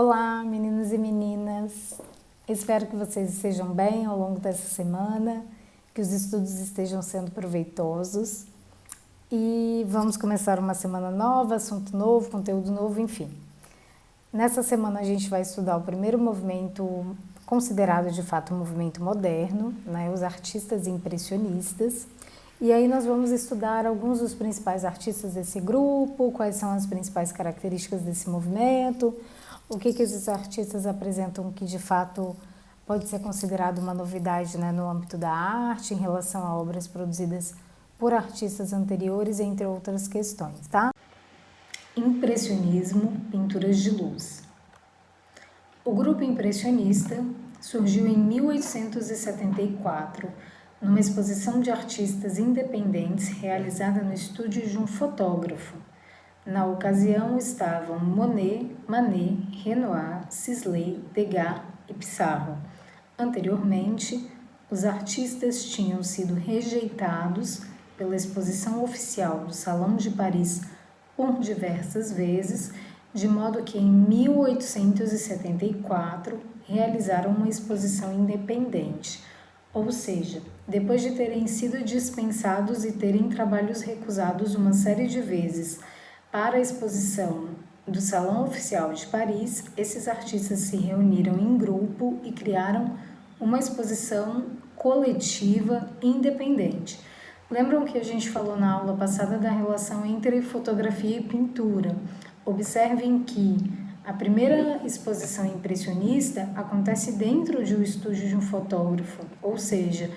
Olá, meninos e meninas! Espero que vocês estejam bem ao longo dessa semana, que os estudos estejam sendo proveitosos e vamos começar uma semana nova, assunto novo, conteúdo novo, enfim. Nessa semana a gente vai estudar o primeiro movimento considerado de fato um movimento moderno, né, os artistas impressionistas. E aí nós vamos estudar alguns dos principais artistas desse grupo, quais são as principais características desse movimento, o que esses artistas apresentam que de fato pode ser considerado uma novidade, né, no âmbito da arte, em relação a obras produzidas por artistas anteriores, entre outras questões, tá? Impressionismo, pinturas de luz. O grupo impressionista surgiu em 1874, numa exposição de artistas independentes realizada no estúdio de um fotógrafo. Na ocasião estavam Monet, Manet, Renoir, Sisley, Degas e Pissarro. Anteriormente, os artistas tinham sido rejeitados pela exposição oficial do Salão de Paris por diversas vezes, de modo que em 1874 realizaram uma exposição independente, ou seja, depois de terem sido dispensados e terem trabalhos recusados uma série de vezes para a exposição do Salão Oficial de Paris, esses artistas se reuniram em grupo e criaram uma exposição coletiva independente. Lembram que a gente falou na aula passada da relação entre fotografia e pintura? Observem que a primeira exposição impressionista acontece dentro de um estúdio de um fotógrafo, ou seja,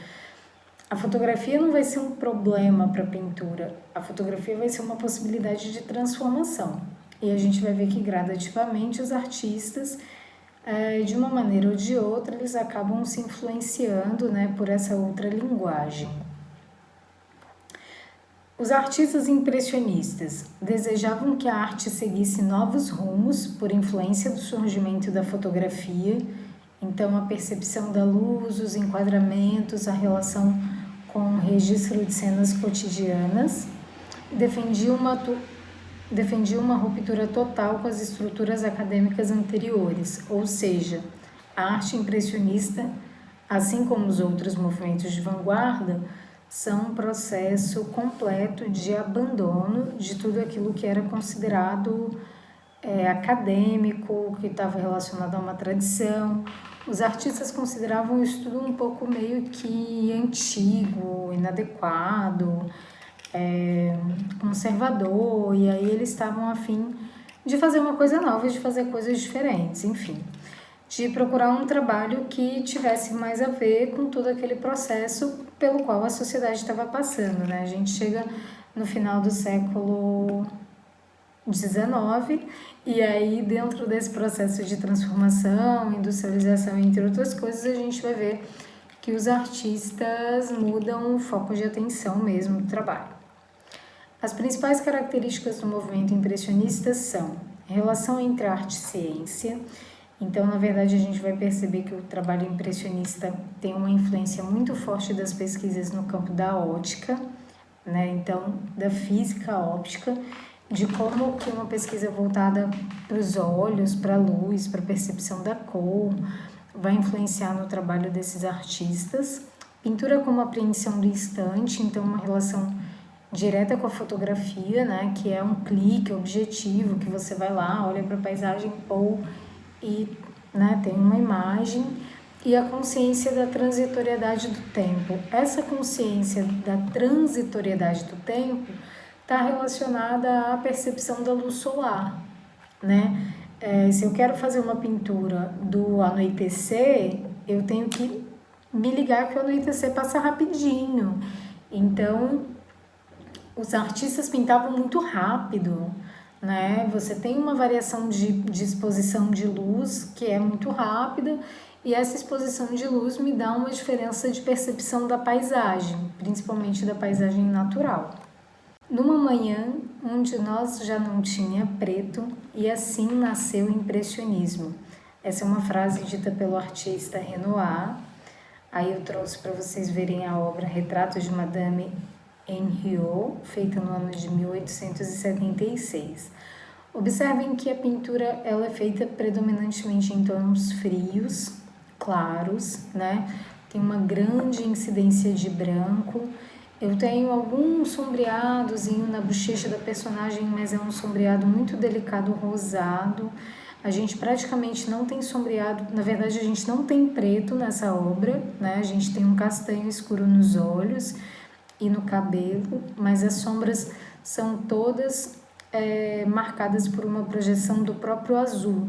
a fotografia não vai ser um problema para a pintura, a fotografia vai ser uma possibilidade de transformação. E a gente vai ver que gradativamente os artistas, de uma maneira ou de outra, eles acabam se influenciando, né, por essa outra linguagem. Os artistas impressionistas desejavam que a arte seguisse novos rumos por influência do surgimento da fotografia, então a percepção da luz, os enquadramentos, a relação com o registro de cenas cotidianas, defendia uma ruptura total com as estruturas acadêmicas anteriores, ou seja, a arte impressionista, assim como os outros movimentos de vanguarda, são um processo completo de abandono de tudo aquilo que era considerado acadêmico, que estava relacionado a uma tradição. Os artistas consideravam isso tudo um pouco meio que antigo, inadequado, conservador, e aí eles estavam a fim de fazer uma coisa nova, de fazer coisas diferentes, enfim, de procurar um trabalho que tivesse mais a ver com todo aquele processo pelo qual a sociedade estava passando, né? A gente chega no final do século XIX e aí dentro desse processo de transformação, industrialização, entre outras coisas, a gente vai ver que os artistas mudam o foco de atenção mesmo do trabalho. As principais características do movimento impressionista são a relação entre arte e ciência. Então, na verdade, a gente vai perceber que o trabalho impressionista tem uma influência muito forte das pesquisas no campo da ótica, né? Então, da física óptica, de como que uma pesquisa voltada para os olhos, para a luz, para a percepção da cor, vai influenciar no trabalho desses artistas. Pintura como apreensão do instante, então uma relação direta com a fotografia, né? Que é um clique objetivo, que você vai lá, olha para a paisagem, e, né, tem uma imagem, e a consciência da transitoriedade do tempo. Essa consciência da transitoriedade do tempo está relacionada à percepção da luz solar, né? Se eu quero fazer uma pintura do anoitecer, eu tenho que me ligar que o anoitecer passa rapidinho. Então, os artistas pintavam muito rápido, né? Você tem uma variação de exposição de luz que é muito rápida, e essa exposição de luz me dá uma diferença de percepção da paisagem, principalmente da paisagem natural. Numa manhã onde nós já não tinha preto, e assim nasceu o impressionismo. Essa é uma frase dita pelo artista Renoir. Aí eu trouxe para vocês verem a obra Retrato de Madame Henriot, feita no ano de 1876. Observem que a pintura ela é feita predominantemente em tons frios, claros, né? Tem uma grande incidência de branco. Eu tenho algum sombreadozinho na bochecha da personagem, mas é um sombreado muito delicado, rosado. A gente praticamente não tem sombreado, na verdade a gente não tem preto nessa obra, né? A gente tem um castanho escuro nos olhos e no cabelo, mas as sombras são todas marcadas por uma projeção do próprio azul.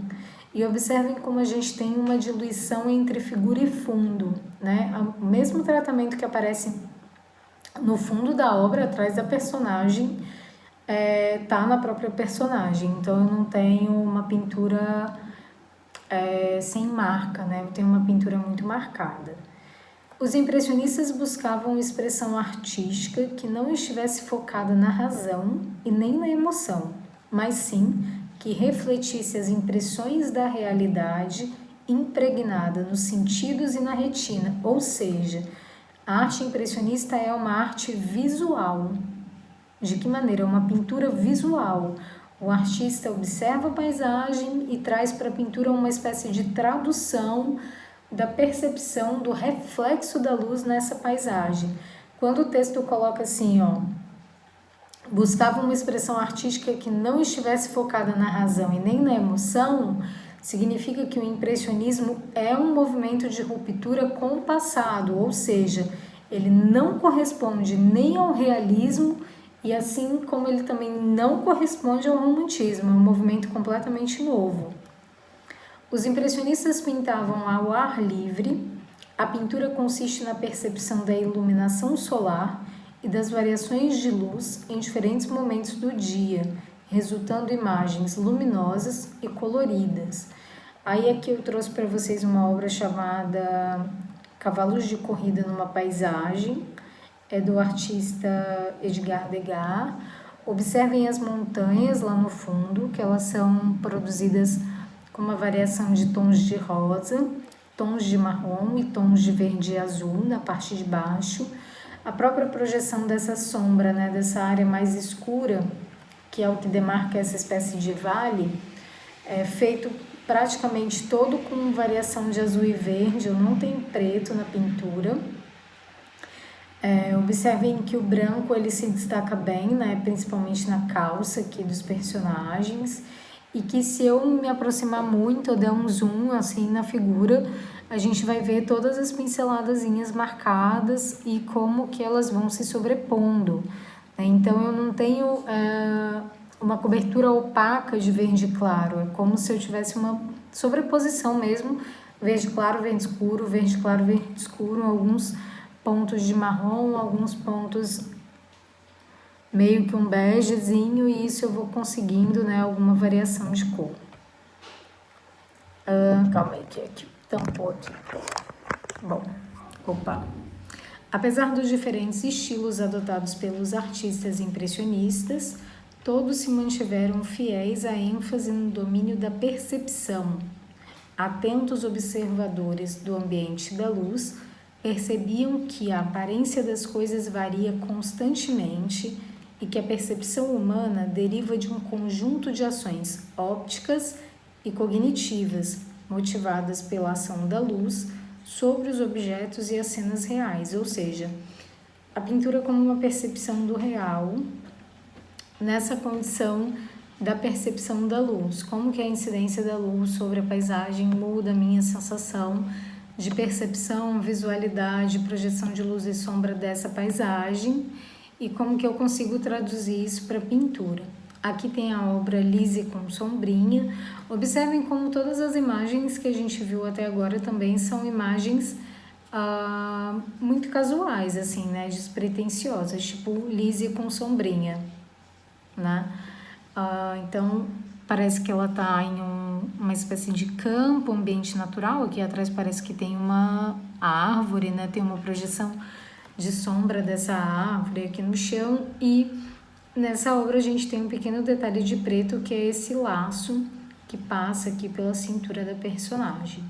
E observem como a gente tem uma diluição entre figura e fundo, né? O mesmo tratamento que aparece no fundo da obra, atrás da personagem, tá na própria personagem. Então eu não tenho uma pintura sem marca, né? Eu tenho uma pintura muito marcada. Os impressionistas buscavam expressão artística que não estivesse focada na razão e nem na emoção, mas sim que refletisse as impressões da realidade impregnada nos sentidos e na retina, ou seja, a arte impressionista é uma arte visual. De que maneira? É uma pintura visual. O artista observa a paisagem e traz para a pintura uma espécie de tradução da percepção do reflexo da luz nessa paisagem. Quando o texto coloca assim, buscava uma expressão artística que não estivesse focada na razão e nem na emoção, significa que o impressionismo é um movimento de ruptura com o passado, ou seja, ele não corresponde nem ao realismo e assim como ele também não corresponde ao romantismo, é um movimento completamente novo. Os impressionistas pintavam ao ar livre. A pintura consiste na percepção da iluminação solar e das variações de luz em diferentes momentos do dia, resultando em imagens luminosas e coloridas. Aí aqui eu trouxe para vocês uma obra chamada Cavalos de Corrida numa Paisagem, é do artista Edgar Degas. Observem as montanhas lá no fundo, que elas são produzidas com uma variação de tons de rosa, tons de marrom e tons de verde e azul na parte de baixo. A própria projeção dessa sombra, né, dessa área mais escura, que é o que demarca essa espécie de vale, é feito praticamente todo com variação de azul e verde, eu não tenho preto na pintura. Observem que o branco ele se destaca bem, né, principalmente na calça aqui dos personagens, e que se eu me aproximar muito, eu der um zoom assim na figura, a gente vai ver todas as pinceladazinhas marcadas e como que elas vão se sobrepondo, né? Então eu não tenho uma cobertura opaca de verde claro, é como se eu tivesse uma sobreposição mesmo, verde claro, verde escuro, alguns pontos de marrom, alguns pontos meio que um begezinho, e isso eu vou conseguindo, né, alguma variação de cor. Calma aí, que aqui tampou aqui. Bom, Apesar dos diferentes estilos adotados pelos artistas impressionistas, todos se mantiveram fiéis à ênfase no domínio da percepção. Atentos observadores do ambiente da luz percebiam que a aparência das coisas varia constantemente e que a percepção humana deriva de um conjunto de ações ópticas e cognitivas, motivadas pela ação da luz sobre os objetos e as cenas reais, ou seja, a pintura como uma percepção do real, nessa condição da percepção da luz, como que a incidência da luz sobre a paisagem muda a minha sensação de percepção, visualidade, projeção de luz e sombra dessa paisagem, e como que eu consigo traduzir isso para pintura. Aqui tem a obra Lise com Sombrinha. Observem como todas as imagens que a gente viu até agora também são imagens muito casuais, assim, né, despretensiosas, tipo Lise com Sombrinha, né? Então, parece que ela está em uma espécie de campo, ambiente natural. Aqui atrás parece que tem uma árvore, né? Tem uma projeção de sombra dessa árvore aqui no chão, e nessa obra a gente tem um pequeno detalhe de preto, que é esse laço que passa aqui pela cintura da personagem.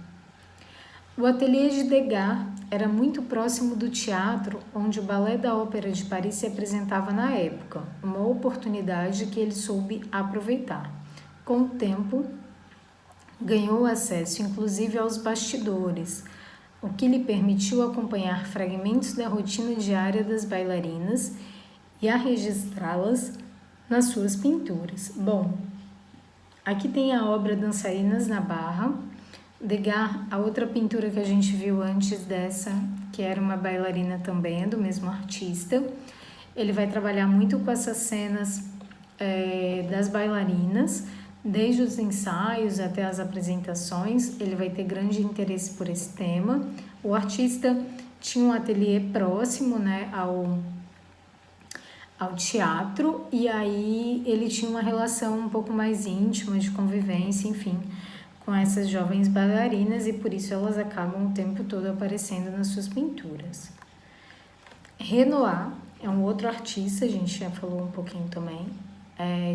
O ateliê de Degas era muito próximo do teatro onde o Ballet da Ópera de Paris se apresentava na época, uma oportunidade que ele soube aproveitar. Com o tempo, ganhou acesso inclusive aos bastidores, o que lhe permitiu acompanhar fragmentos da rotina diária das bailarinas e a registrá-las nas suas pinturas. Bom, aqui tem a obra Dançarinas na Barra, Degas, a outra pintura que a gente viu antes dessa, que era uma bailarina também, é do mesmo artista. Ele vai trabalhar muito com essas cenas das bailarinas, desde os ensaios até as apresentações. Ele vai ter grande interesse por esse tema. O artista tinha um ateliê próximo, né, ao teatro, e aí ele tinha uma relação um pouco mais íntima, de convivência, enfim, com essas jovens bailarinas, e por isso elas acabam o tempo todo aparecendo nas suas pinturas. Renoir é um outro artista, a gente já falou um pouquinho também,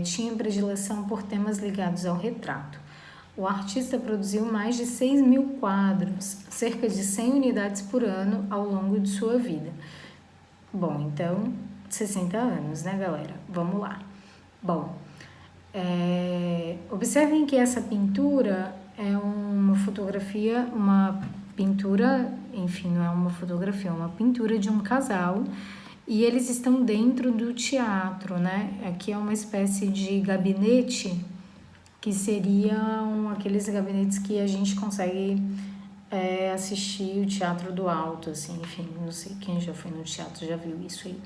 tinha predileção por temas ligados ao retrato. O artista produziu mais de 6.000 quadros, cerca de 100 unidades por ano ao longo de sua vida. Bom, então, 60 anos, né, galera? Vamos lá. Bom, observem que essa pintura é uma fotografia, uma pintura, enfim, não é uma fotografia, é uma pintura de um casal, e eles estão dentro do teatro, né? Aqui é uma espécie de gabinete, que seriam aqueles gabinetes que a gente consegue assistir o teatro do alto, assim, enfim, não sei quem já foi no teatro, já viu isso aí.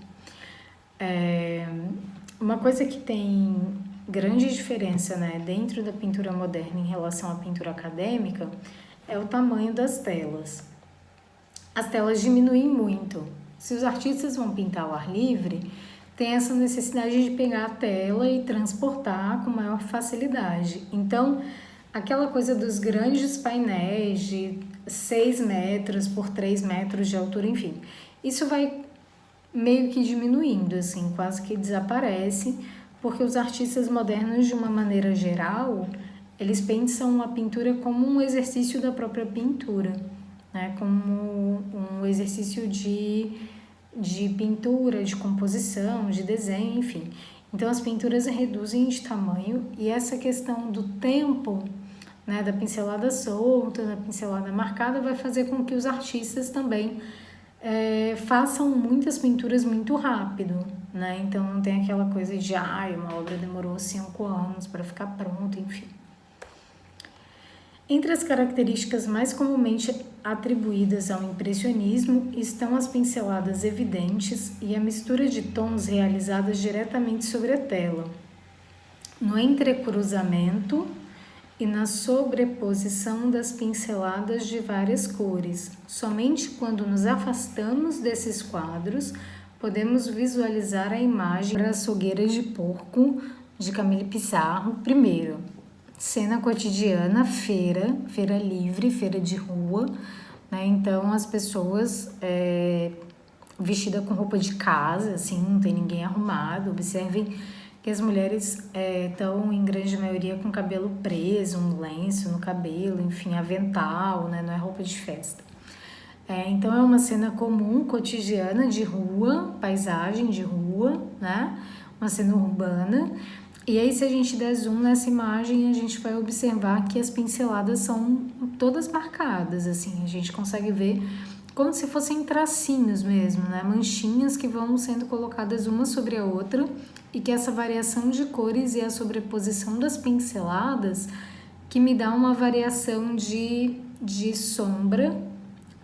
Uma coisa que tem grande diferença, né, dentro da pintura moderna em relação à pintura acadêmica é o tamanho das telas. As telas diminuem muito. Se os artistas vão pintar ao ar livre, tem essa necessidade de pegar a tela e transportar com maior facilidade. Então, aquela coisa dos grandes painéis de 6 metros por 3 metros de altura, enfim, isso vai meio que diminuindo, assim, quase que desaparece, porque os artistas modernos, de uma maneira geral, eles pensam a pintura como um exercício da própria pintura, né? Como um exercício de pintura, de composição, de desenho, enfim. Então, as pinturas reduzem de tamanho, e essa questão do tempo, né, da pincelada solta, da pincelada marcada, vai fazer com que os artistas também façam muitas pinturas muito rápido, né? Então, não tem aquela coisa de, uma obra demorou 5 anos para ficar pronta, enfim. Entre as características mais comumente atribuídas ao impressionismo estão as pinceladas evidentes e a mistura de tons realizadas diretamente sobre a tela, no entrecruzamento e na sobreposição das pinceladas de várias cores. Somente quando nos afastamos desses quadros podemos visualizar a imagem das fogueiras de porco de Camille Pissarro. Primeiro, cena cotidiana, feira livre, feira de rua, né? Então as pessoas vestidas com roupa de casa, assim, não tem ninguém arrumado. Observem que as mulheres estão, em grande maioria, com cabelo preso, um lenço no cabelo, enfim, avental, né? Não é roupa de festa. Então é uma cena comum, cotidiana, de rua, paisagem de rua, né? Uma cena urbana. E aí, se a gente der zoom nessa imagem, a gente vai observar que as pinceladas são todas marcadas, assim, a gente consegue ver como se fossem tracinhos mesmo, né? Manchinhas que vão sendo colocadas uma sobre a outra, e que essa variação de cores e a sobreposição das pinceladas que me dá uma variação de sombra,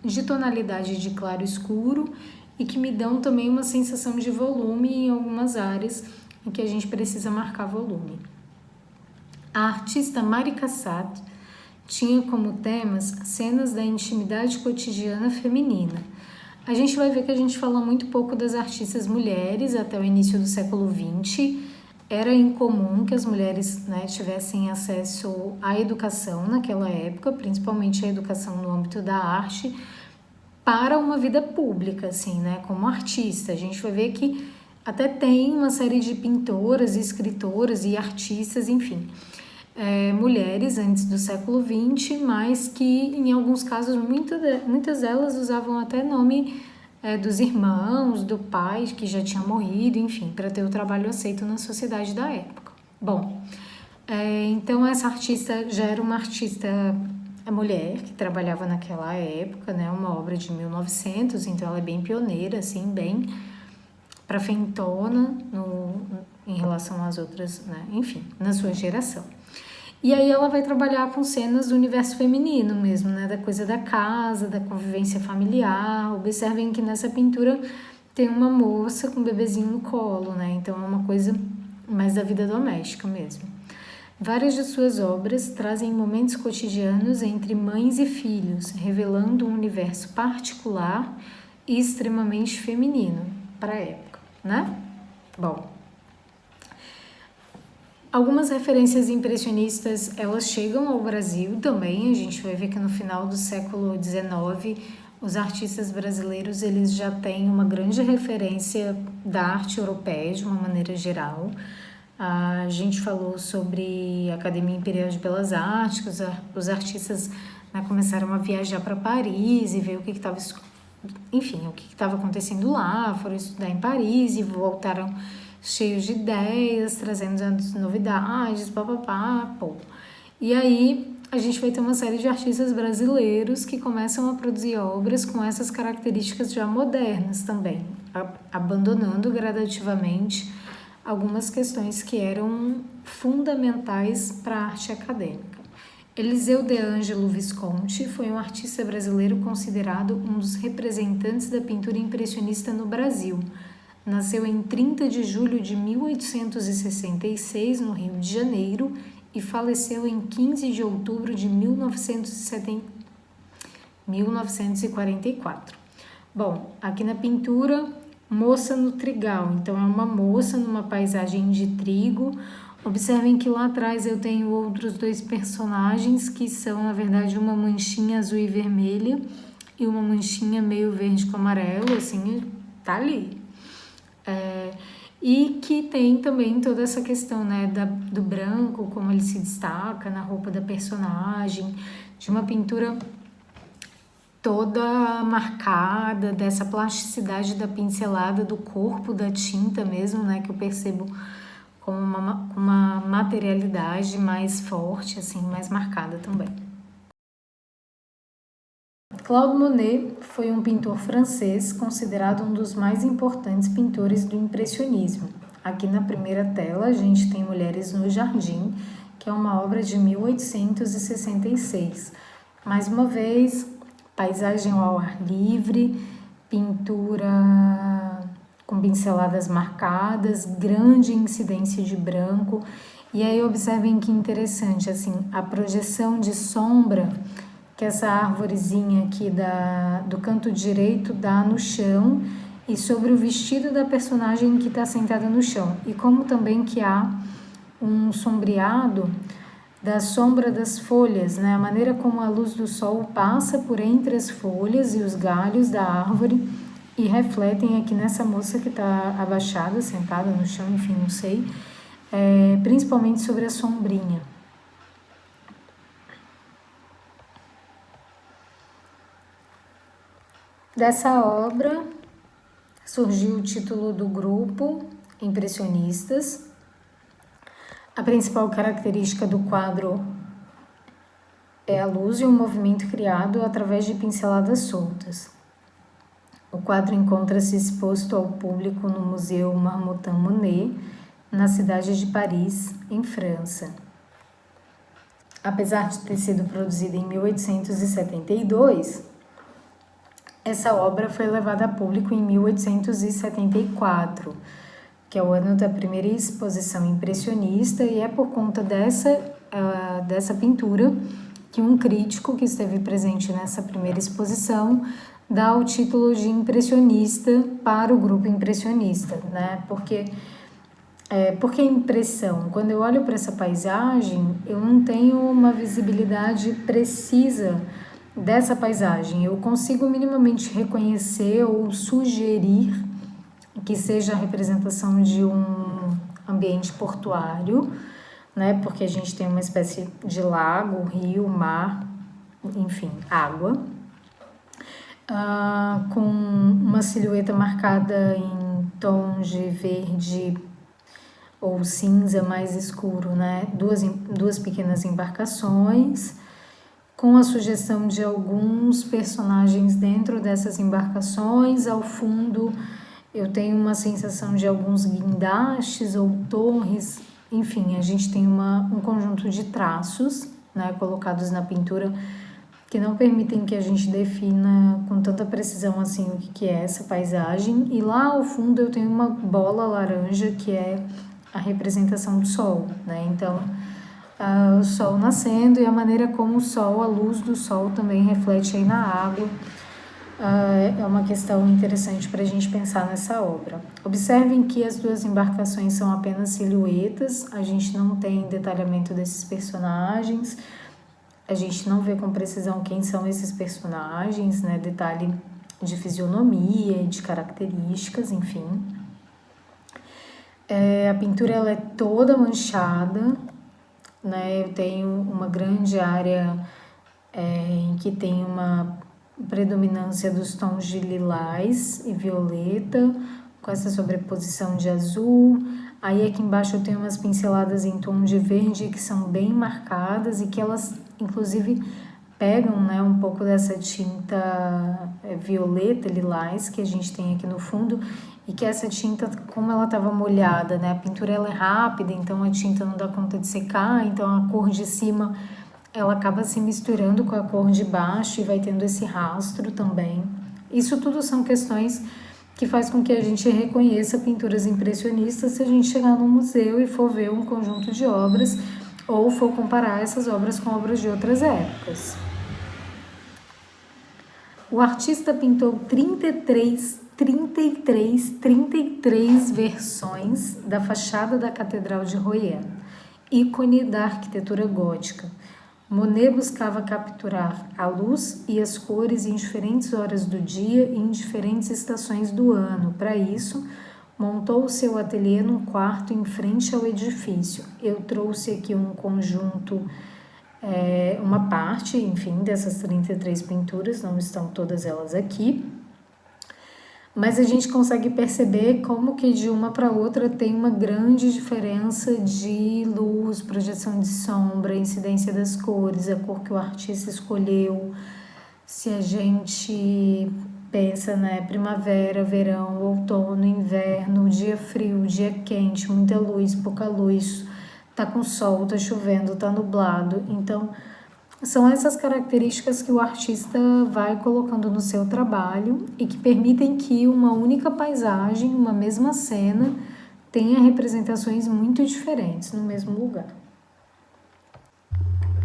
de tonalidade de claro e escuro, e que me dão também uma sensação de volume em algumas áreas em que a gente precisa marcar volume. A artista Mary Cassatt tinha como temas cenas da intimidade cotidiana feminina. A gente vai ver que a gente fala muito pouco das artistas mulheres até o início do século XX. Era incomum que as mulheres, né, tivessem acesso à educação naquela época, principalmente a educação no âmbito da arte, para uma vida pública, assim, né, como artista. A gente vai ver que até tem uma série de pintoras, escritoras e artistas, enfim, mulheres antes do século XX, mas que em alguns casos muitas delas usavam até nome dos irmãos, do pai que já tinha morrido, enfim, para ter o trabalho aceito na sociedade da época. Bom, Então essa artista já era uma artista mulher que trabalhava naquela época, né? Uma obra de 1900, então ela é bem pioneira, assim, bem pra frentona em relação às outras, né? Enfim, na sua geração. E aí ela vai trabalhar com cenas do universo feminino mesmo, né? Da coisa da casa, da convivência familiar. Observem que nessa pintura tem uma moça com um bebezinho no colo, né? Então é uma coisa mais da vida doméstica mesmo. Várias de suas obras trazem momentos cotidianos entre mães e filhos, revelando um universo particular e extremamente feminino para a época, né? Bom, algumas referências impressionistas, elas chegam ao Brasil também. A gente vai ver que no final do século XIX, os artistas brasileiros, eles já têm uma grande referência da arte europeia, de uma maneira geral. A gente falou sobre a Academia Imperial de Belas Artes, os artistas, né, começaram a viajar para Paris e ver o que estava, enfim, o que estava acontecendo lá, foram estudar em Paris e voltaram cheios de ideias, trazendo as novidades, papapá, pô. E aí a gente vai ter uma série de artistas brasileiros que começam a produzir obras com essas características já modernas também, abandonando gradativamente algumas questões que eram fundamentais para a arte acadêmica. Eliseu de Ângelo Visconti foi um artista brasileiro considerado um dos representantes da pintura impressionista no Brasil. Nasceu em 30 de julho de 1866, no Rio de Janeiro, e faleceu em 15 de outubro de 1944. Bom, aqui na pintura, Moça no Trigal. Então, é uma moça numa paisagem de trigo. Observem que lá atrás eu tenho outros dois personagens que são, na verdade, uma manchinha azul e vermelha e uma manchinha meio verde com amarelo, assim, tá ali. E que tem também toda essa questão, né, do branco, como ele se destaca na roupa da personagem, de uma pintura toda marcada, dessa plasticidade da pincelada, do corpo, da tinta mesmo, né, que eu percebo como uma materialidade mais forte, assim, mais marcada também. Claude Monet foi um pintor francês considerado um dos mais importantes pintores do impressionismo. Aqui na primeira tela a gente tem Mulheres no Jardim, que é uma obra de 1866. Mais uma vez, paisagem ao ar livre, pintura com pinceladas marcadas, grande incidência de branco. E aí observem que interessante, assim, a projeção de sombra que essa árvorezinha aqui do canto direito dá no chão e sobre o vestido da personagem que está sentada no chão. E como também que há um sombreado da sombra das folhas, né? A maneira como a luz do sol passa por entre as folhas e os galhos da árvore e refletem aqui nessa moça que está abaixada, sentada no chão, enfim, não sei, principalmente sobre a sombrinha. Dessa obra surgiu o título do grupo Impressionistas. A principal característica do quadro é a luz e o movimento criado através de pinceladas soltas. O quadro encontra-se exposto ao público no Museu Marmottan Monet, na cidade de Paris, em França. Apesar de ter sido produzida em 1872, essa obra foi levada a público em 1874, que é o ano da primeira exposição impressionista, e é por conta dessa pintura que um crítico que esteve presente nessa primeira exposição dá o título de impressionista para o grupo impressionista, né? Porque impressão? Quando eu olho para essa paisagem, eu não tenho uma visibilidade precisa dessa paisagem. Eu consigo minimamente reconhecer ou sugerir que seja a representação de um ambiente portuário, né? Porque a gente tem uma espécie de lago, rio, mar, enfim, água, com uma silhueta marcada em tons de verde ou cinza mais escuro, né? Duas pequenas embarcações, com a sugestão de alguns personagens dentro dessas embarcações. Ao fundo eu tenho uma sensação de alguns guindastes ou torres, enfim, a gente tem um conjunto de traços, né, colocados na pintura que não permitem que a gente defina com tanta precisão assim o que é essa paisagem. E lá ao fundo eu tenho uma bola laranja que é a representação do sol, né? Então, o sol nascendo e a maneira como o sol, a luz do sol também reflete aí na água, é uma questão interessante para a gente pensar nessa obra. Observem que as duas embarcações são apenas silhuetas, a gente não tem detalhamento desses personagens, a gente não vê com precisão quem são esses personagens, né? Detalhe de fisionomia, de características, enfim. A pintura ela é toda manchada, né? Eu tenho uma grande área em que tem uma predominância dos tons de lilás e violeta, com essa sobreposição de azul. Aí aqui embaixo eu tenho umas pinceladas em tom de verde que são bem marcadas e que elas, inclusive, pegam, né, um pouco dessa tinta violeta, lilás, que a gente tem aqui no fundo, e que essa tinta, como ela estava molhada, né, a pintura ela é rápida, então a tinta não dá conta de secar, então a cor de cima ela acaba se misturando com a cor de baixo e vai tendo esse rastro também. Isso tudo são questões que faz com que a gente reconheça pinturas impressionistas se a gente chegar num museu e for ver um conjunto de obras ou for comparar essas obras com obras de outras épocas. O artista pintou 33 versões da fachada da Catedral de Rouen, ícone da arquitetura gótica. Monet buscava capturar a luz e as cores em diferentes horas do dia e em diferentes estações do ano. Para isso, montou o seu ateliê num quarto em frente ao edifício. Eu trouxe aqui um conjunto, uma parte, enfim, dessas 33 pinturas, não estão todas elas aqui. Mas a gente consegue perceber como que de uma para outra tem uma grande diferença de luz, projeção de sombra, incidência das cores, a cor que o artista escolheu. Se a gente pensa, né, primavera, verão, outono, inverno, dia frio, dia quente, muita luz, pouca luz, tá com sol, tá chovendo, tá nublado. Então, são essas características que o artista vai colocando no seu trabalho e que permitem que uma única paisagem, uma mesma cena, tenha representações muito diferentes no mesmo lugar.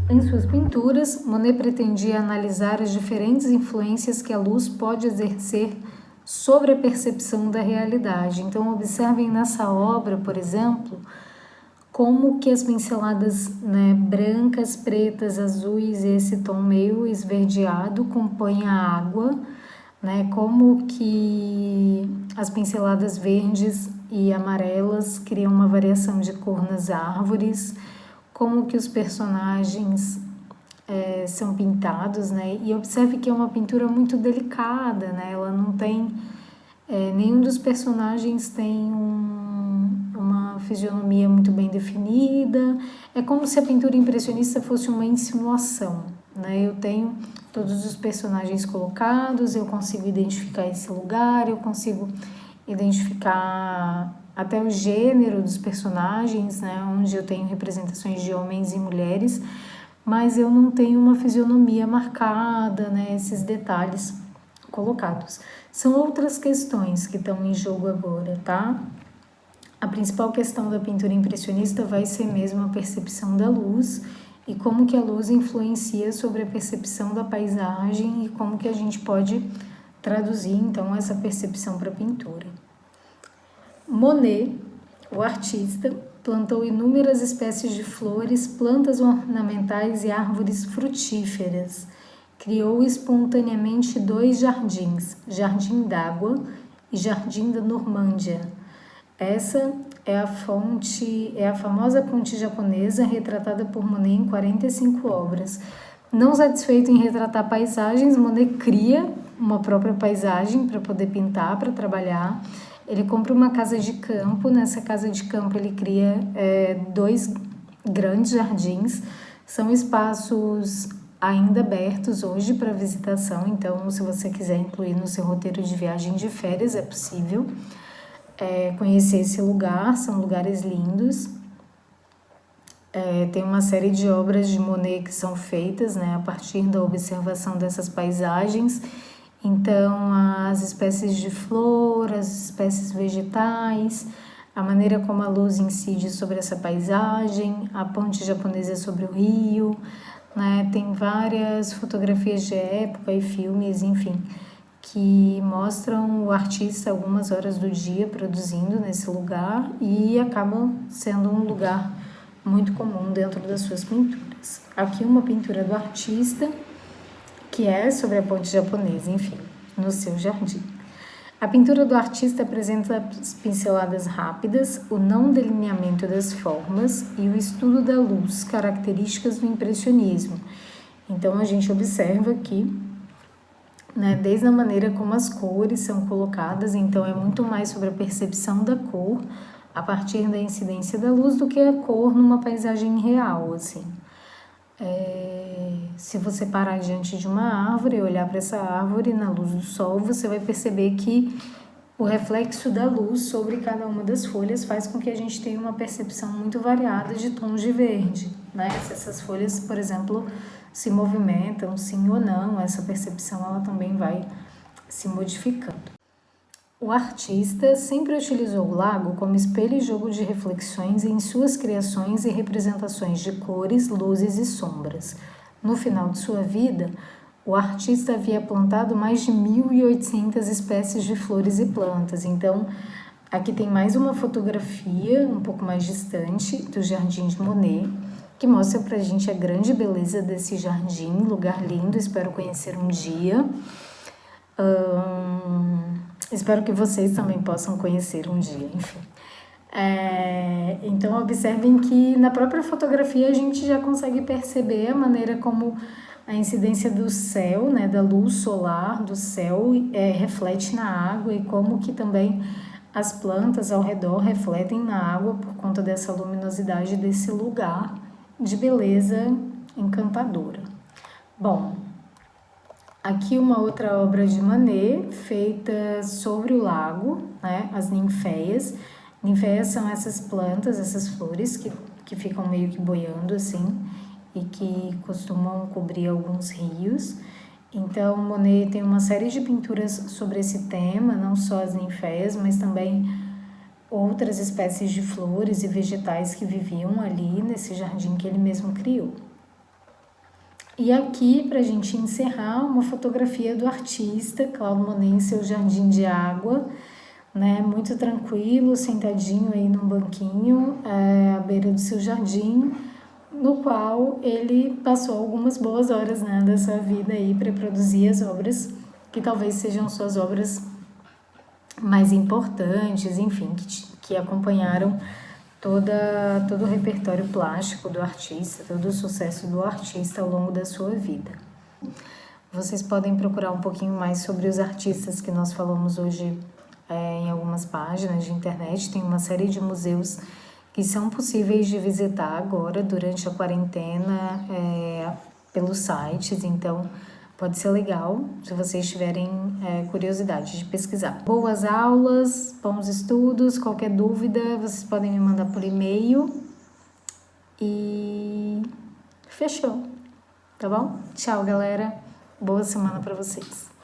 Em suas pinturas, Monet pretendia analisar as diferentes influências que a luz pode exercer sobre a percepção da realidade. Então, observem nessa obra, por exemplo, como que as pinceladas, né, brancas, pretas, azuis e esse tom meio esverdeado compõem a água, né, como que as pinceladas verdes e amarelas criam uma variação de cor nas árvores, como que os personagens são pintados, né, e observe que é uma pintura muito delicada, né, ela não tem, nenhum dos personagens tem uma fisionomia muito bem definida, é como se a pintura impressionista fosse uma insinuação, né? Eu tenho todos os personagens colocados, eu consigo identificar esse lugar, eu consigo identificar até o gênero dos personagens, né? Onde eu tenho representações de homens e mulheres, mas eu não tenho uma fisionomia marcada, né? Esses detalhes colocados. São outras questões que estão em jogo agora, tá? A principal questão da pintura impressionista vai ser mesmo a percepção da luz e como que a luz influencia sobre a percepção da paisagem e como que a gente pode traduzir, então, essa percepção para a pintura. Monet, o artista, plantou inúmeras espécies de flores, plantas ornamentais e árvores frutíferas. Criou espontaneamente 2 jardins, Jardim d'Água e Jardim da Normândia. Essa é a famosa fonte japonesa retratada por Monet em 45 obras. Não satisfeito em retratar paisagens, Monet cria uma própria paisagem para poder pintar, para trabalhar. Ele compra uma casa de campo, nessa casa de campo ele cria 2 grandes jardins, são espaços ainda abertos hoje para visitação, então se você quiser incluir no seu roteiro de viagem de férias, é possível conhecer esse lugar, são lugares lindos. Tem uma série de obras de Monet que são feitas, né, a partir da observação dessas paisagens. Então, as espécies de flor, as espécies vegetais, a maneira como a luz incide sobre essa paisagem, a ponte japonesa sobre o rio, né, tem várias fotografias de época e filmes, enfim, que mostram o artista algumas horas do dia produzindo nesse lugar e acabam sendo um lugar muito comum dentro das suas pinturas. Aqui uma pintura do artista, que é sobre a ponte japonesa, enfim, no seu jardim. A pintura do artista apresenta as pinceladas rápidas, o não delineamento das formas e o estudo da luz, características do impressionismo. Então a gente observa aqui, né, desde a maneira como as cores são colocadas, então é muito mais sobre a percepção da cor a partir da incidência da luz do que a cor numa paisagem real, assim. Se você parar diante de uma árvore e olhar para essa árvore na luz do sol, você vai perceber que o reflexo da luz sobre cada uma das folhas faz com que a gente tenha uma percepção muito variada de tons de verde, né? Se essas folhas, por exemplo, se movimentam, sim ou não, essa percepção ela também vai se modificando. O artista sempre utilizou o lago como espelho e jogo de reflexões em suas criações e representações de cores, luzes e sombras. No final de sua vida, o artista havia plantado mais de 1.800 espécies de flores e plantas. Então, aqui tem mais uma fotografia, um pouco mais distante, do Jardim de Monet, que mostra pra gente a grande beleza desse jardim, lugar lindo, espero conhecer um dia. Espero que vocês também possam conhecer um dia, enfim. Então, observem que na própria fotografia a gente já consegue perceber a maneira como a incidência do céu, né, da luz solar do céu, reflete na água e como que também as plantas ao redor refletem na água por conta dessa luminosidade desse lugar de beleza encantadora. Bom, aqui uma outra obra de Manet, feita sobre o lago, né? As ninféias. Ninféias são essas plantas, essas flores que ficam meio que boiando assim e que costumam cobrir alguns rios. Então, Monet tem uma série de pinturas sobre esse tema, não só as ninféias, mas também outras espécies de flores e vegetais que viviam ali nesse jardim que ele mesmo criou. E aqui, para a gente encerrar, uma fotografia do artista Claude Monet em seu jardim de água, né, muito tranquilo, sentadinho aí num banquinho à beira do seu jardim, no qual ele passou algumas boas horas, né, da sua vida aí para produzir as obras que talvez sejam suas obras mais importantes, enfim, que acompanharam todo o repertório plástico do artista, todo o sucesso do artista ao longo da sua vida. Vocês podem procurar um pouquinho mais sobre os artistas que nós falamos hoje em algumas páginas de internet. Tem uma série de museus que são possíveis de visitar agora, durante a quarentena, pelos sites, então pode ser legal se vocês tiverem curiosidade de pesquisar. Boas aulas, bons estudos, qualquer dúvida vocês podem me mandar por e-mail e fechou, tá bom? Tchau, galera, boa semana para vocês.